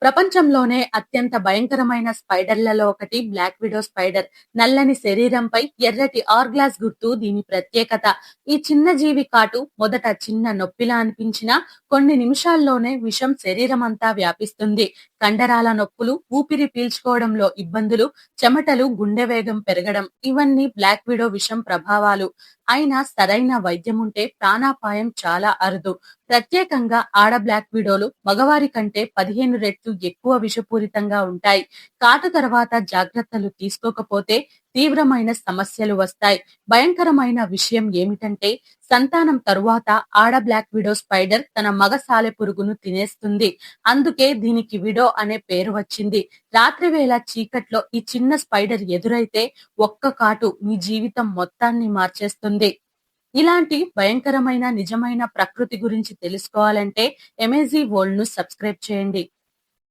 ప్రపంచంలోనే అత్యంత భయంకరమైన స్పైడర్లలో ఒకటి బ్లాక్ విడో స్పైడర్. నల్లని శరీరంపై ఎర్రటి ఆర్ గ్లాస్ గుర్తు దీని ప్రత్యేకత. ఈ చిన్న జీవి కాటు మొదట చిన్న నొప్పిలా అనిపించినా కొన్ని నిమిషాల్లోనే విషం శరీరమంతా వ్యాపిస్తుంది. కండరాల నొప్పులు, ఊపిరి పీల్చుకోవడంలో ఇబ్బందులు, చెమటలు, గుండె వేగం పెరగడం ఇవన్నీ బ్లాక్ విడో విషం ప్రభావాలు. అయినా సరైన వైద్యముంటే ప్రాణాపాయం చాలా అరుదు. ప్రత్యేకంగా ఆడ బ్లాక్ విడోలు మగవారి కంటే 15 రెట్లు ఎక్కువ విషపూరితంగా ఉంటాయి. కాటు తర్వాత జాగ్రత్తలు తీసుకోకపోతే తీవ్రమైన సమస్యలు వస్తాయి. భయంకరమైన విషయం ఏమిటంటే సంతానం తరువాత ఆడ బ్లాక్ విడో స్పైడర్ తన మగ సాలెపురుగును తినేస్తుంది. అందుకే దీనికి విడో అనే పేరు వచ్చింది. రాత్రివేళ చీకట్లో ఈ చిన్న స్పైడర్ ఎదురైతే ఒక్క కాటు మీ జీవితం మొత్తాన్ని మార్చేస్తుంది. ఇలాంటి భయంకరమైన నిజమైన ప్రకృతి గురించి తెలుసుకోవాలంటే ఎంఏజీ వరల్డ్ ను సబ్స్క్రైబ్ చేయండి.